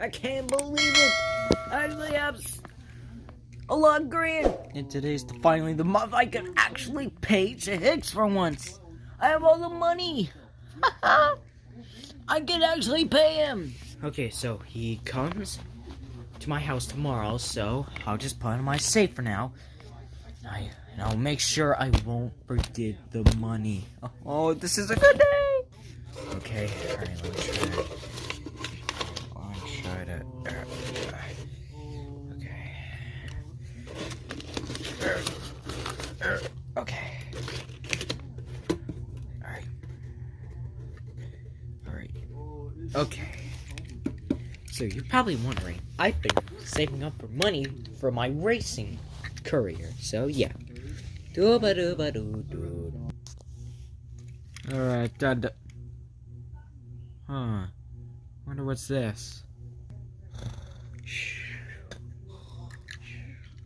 I can't believe it. I actually have a lot of grand. And today's finally the month I can actually pay to Hicks for once. I have all the money. I can actually pay him. Okay, so he comes to my house tomorrow, so I'll just put it in my safe for now. And I'll make sure I won't forget the money. Oh, this is a good day. Okay, alright, let me try it. Okay. Alright. Okay. So you're probably wondering, I've been saving up for money for my racing career. So yeah. Alright, done. Huh. Wonder what's this.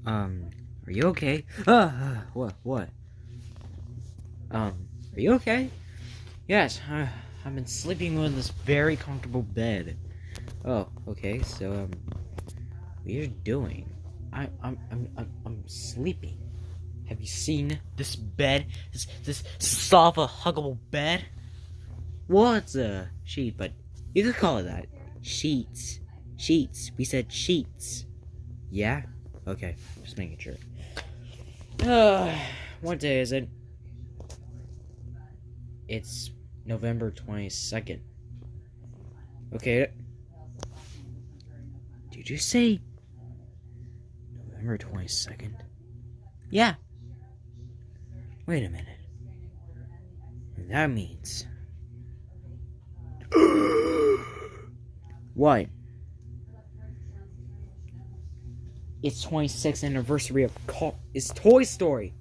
Are you okay? What? Are you okay? Yes, I've been sleeping on this very comfortable bed. Oh, okay, so, what you're doing? I'm sleeping. Have you seen this bed? This soft, huggable bed? Well, it's a sheet, but you could call it that. Sheets. Sheets. We said sheets. Yeah? Okay, just making sure. What day is it? It's November 22nd. Okay. Did you say November 22nd? Yeah. Wait a minute. That means... What? It's 26th anniversary of it's Toy Story.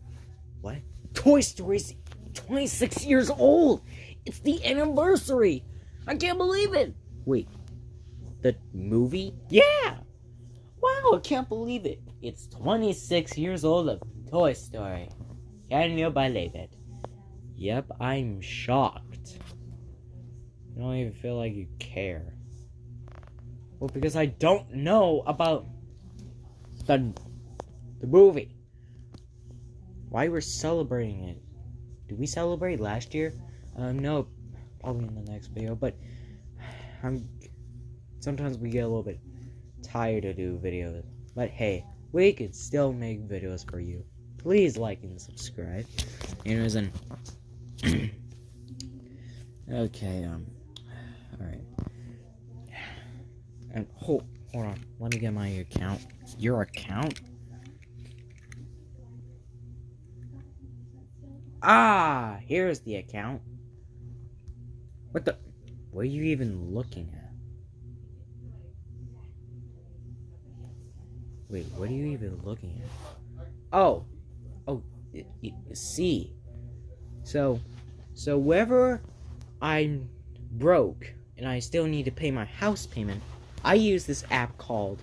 What? Toy Story's 26 years old. It's the anniversary. I can't believe it. Wait, the movie? Yeah. Wow, I can't believe it. It's 26 years old of Toy Story. Can you believe it? Yep, I'm shocked. I don't even feel like you care. Well, because I don't know about the movie. Why we're celebrating it? Did we celebrate last year? No, probably in the next video, but sometimes we get a little bit tired to do videos. But hey, we could still make videos for you. Please like and subscribe. Anyways, and okay, alright. And hold on, let me get my account. Your account? Ah, here's the account. What are you even looking at? Wait, what are you even looking at? Oh, see. So whenever I'm broke and I still need to pay my house payment, I use this app called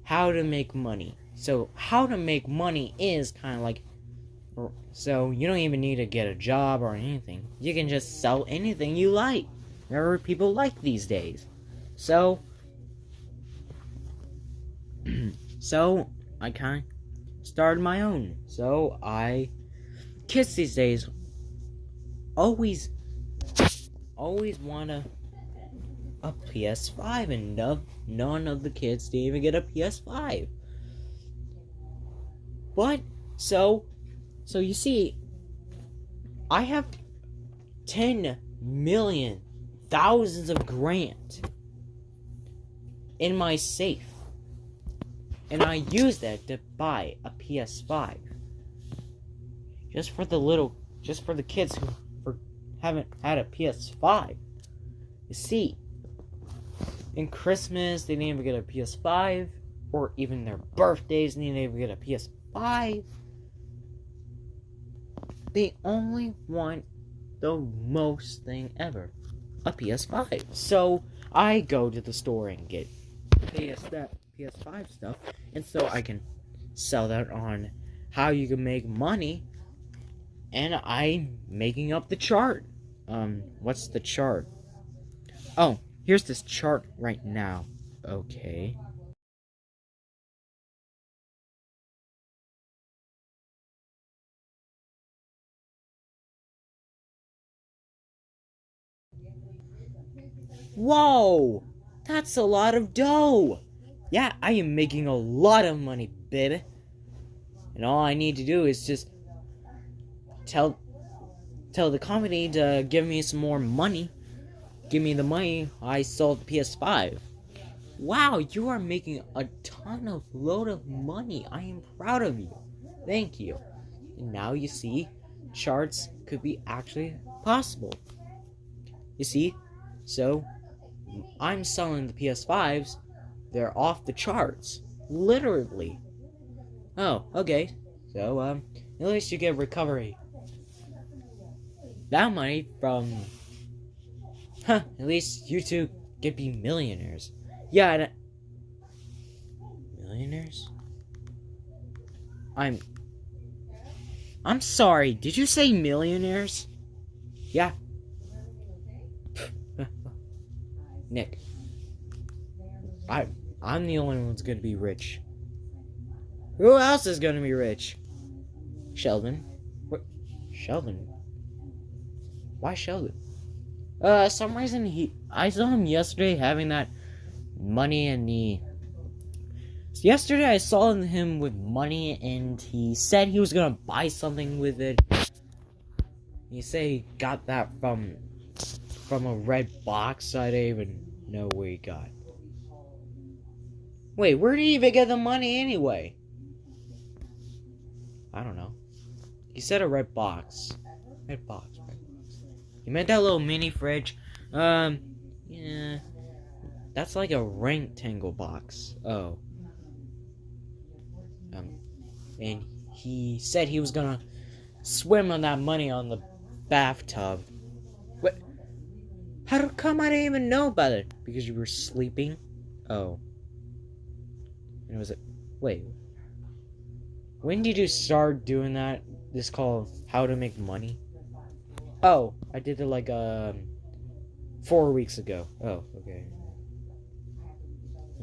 How to Make Money. So How to Make Money is kind of like, so you don't even need to get a job or anything. You can just sell anything you like. Whatever people like these days. So I kind of started my own. So kids these days always want a PS5, and none of the kids didn't even get a PS5. But so you see, I have 10 million, thousands of grand in my safe, and I use that to buy a PS5 just for the kids who haven't had a PS5. You see, in Christmas they didn't even get a PS5, or even their birthdays they didn't even get a PS5. They only want the most thing ever, a PS5. So I go to the store and get PS5 stuff, and so I can sell that on how you can make money. And I'm making up the chart. What's the chart? Oh, Here's this chart right now. Okay. Whoa! That's a lot of dough! Yeah, I am making a lot of money, baby. And all I need to do is just tell the company to give me some more money. Give me the money I sold the PS5. Wow, you are making a load of money. I am proud of you. Thank you. And now you see, charts could be actually possible. You see? So, I'm selling the PS5s. They're off the charts. Literally. Oh, okay. So, at least you get recovery. That money from... at least you two get be millionaires. Yeah, millionaires? I'm sorry, did you say millionaires? Yeah. Nick. I'm the only one who's gonna be rich. Who else is gonna be rich? Sheldon. What? Sheldon? Why Sheldon? Some reason I saw him yesterday having that money and yesterday I saw him with money and he said he was gonna buy something with it. He said he got that from a red box I didn't even know where he got. Wait, where did he even get the money anyway? I don't know. He said a red box. Red box. You meant that little mini fridge? Yeah. That's like a rectangle box. Oh. And he said he was gonna swim on that money on the bathtub. What? How come I didn't even know about it? Because you were sleeping? Oh. And it was wait. When did you start doing that? This called How to Make Money? Oh, I did it like 4 weeks ago. Oh, okay.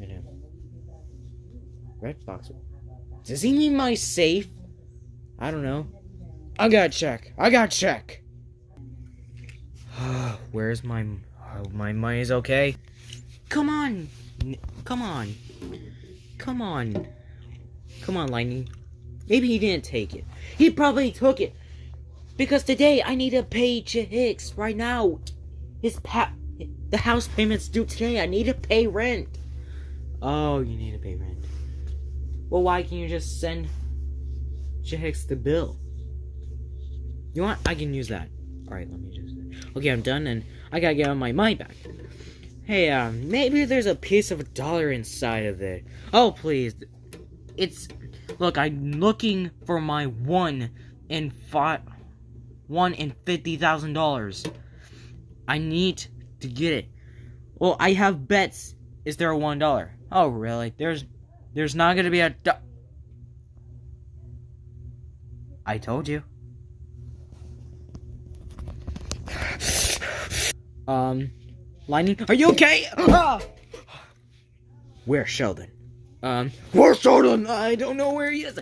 I know. Red box. Does he need my safe? I don't know. I gotta check. Where's my money's okay? Come on, Lightning. Maybe he didn't take it. He probably took it. Because today I need to pay Hicks right now. The house payment's due today. I need to pay rent. Oh, you need to pay rent. Well, why can't you just send Hicks the bill? You know what? I can use that. Alright, let me just... Okay, I'm done, and I gotta get my money back. Hey, maybe there's a piece of $1 inside of it. Oh, please. Look, I'm looking for my $1 and $50,000. I need to get it. Well, I have bets. Is there a $1? Oh, really? There's not gonna be I told you. Lightning, are you okay? Ah! Where's Sheldon? Where's Sheldon? I don't know where he is.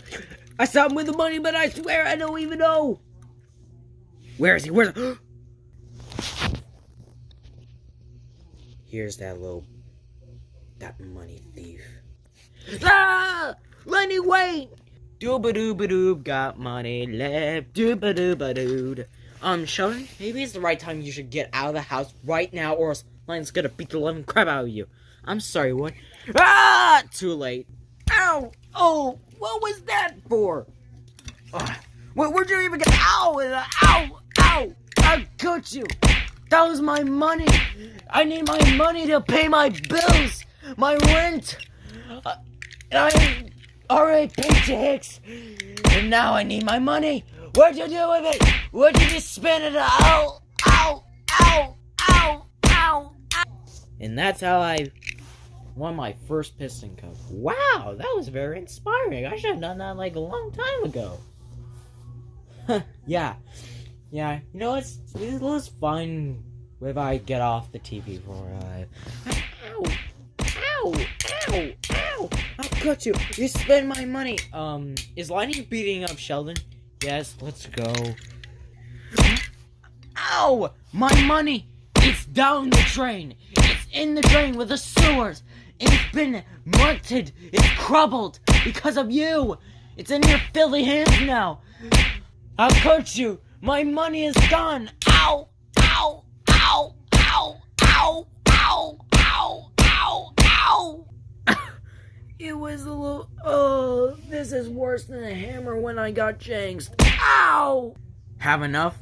I saw him with the money, but I swear I don't even know. Where is he? Here's that money thief. Ah! Lightning, wait! Dooba-dooba-doob, got money left. Dooba-dooba-doob. Sheldon, maybe it's the right time you should get out of the house right now, or else Lightning's gonna beat the living crap out of you. I'm sorry, what? Ah! Too late. Ow! Oh! What was that for? Where'd you even get? Ow! Ow! Ow! I got you! That was my money! I need my money to pay my bills! My rent! I already paid to Hicks! And now I need my money! What'd you do with it? What'd you just spend it on? Ow! Ow! Ow! Ow! Ow! Ow! And that's how I won my first Piston Cup. Wow, that was very inspiring. I should have done that like a long time ago. Yeah. You know, let's find if I get off the TV for Ow! Ow! Ow! Ow! I'll cut you! You spend my money! Is Lightning beating up Sheldon? Yes, let's go. Ow! My money! It's down the drain! It's in the drain with the sewers! It's been munted! It's crumbled! Because of you! It's in your filthy hands now! I'll cut you! My money is gone! Ow! Ow! Ow! Ow! Ow! Ow! Ow! Ow! Ow! It was a little... Oh, this is worse than a hammer when I got janxed. Ow! Have enough?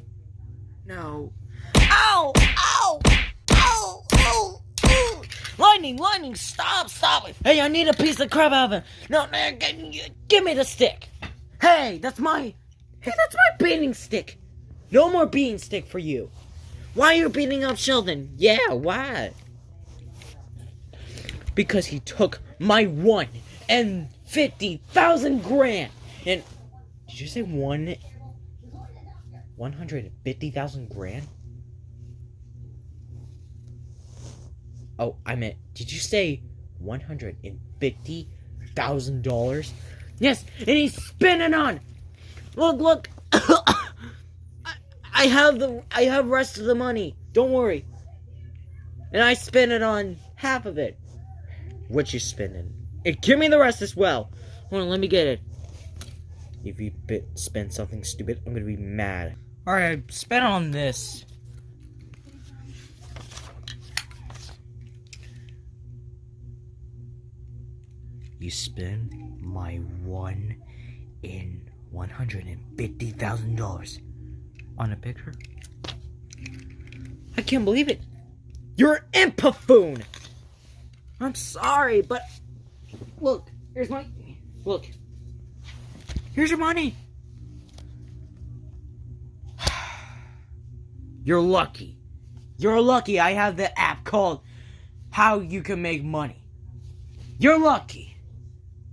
No. Ow! Ow! Ow! Ow! Ow! Lightning! Stop it! Hey, I need a piece of crab oven. No, give me the stick. Hey, that's my beating stick. No more beating stick for you. Why are you beating up Sheldon? Yeah, why? Because he took my $150,000 and did you say 150,000 grand? Oh, I meant, did you say $150,000? Yes, and he's spinning on. Look. I have rest of the money. Don't worry. And I spend it on half of it. What you spending? And give me the rest as well. Hold on, let me get it. If you spend something stupid, I'm gonna be mad. Alright, I spent on this. You spend my $150,000 on a picture? I can't believe it. You're an impaffoon. I'm sorry, but look, here's your money. You're lucky I have the app called How You Can Make Money. You're lucky.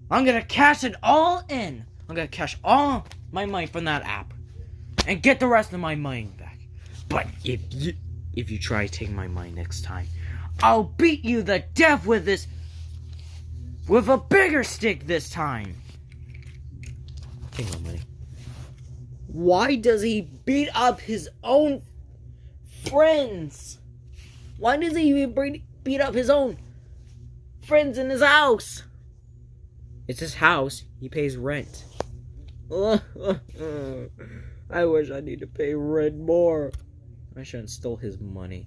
I'm gonna cash it all in. I'm gonna cash all my money from that app and get the rest of my money back. But if you try to take my money next time, I'll beat you to death with this, with a bigger stick this time. Take my money. Why does he beat up his own friends? Why does he even beat up his own friends in his house? It's his house. He pays rent. I wish I need to pay rent more. I shouldn't steal his money.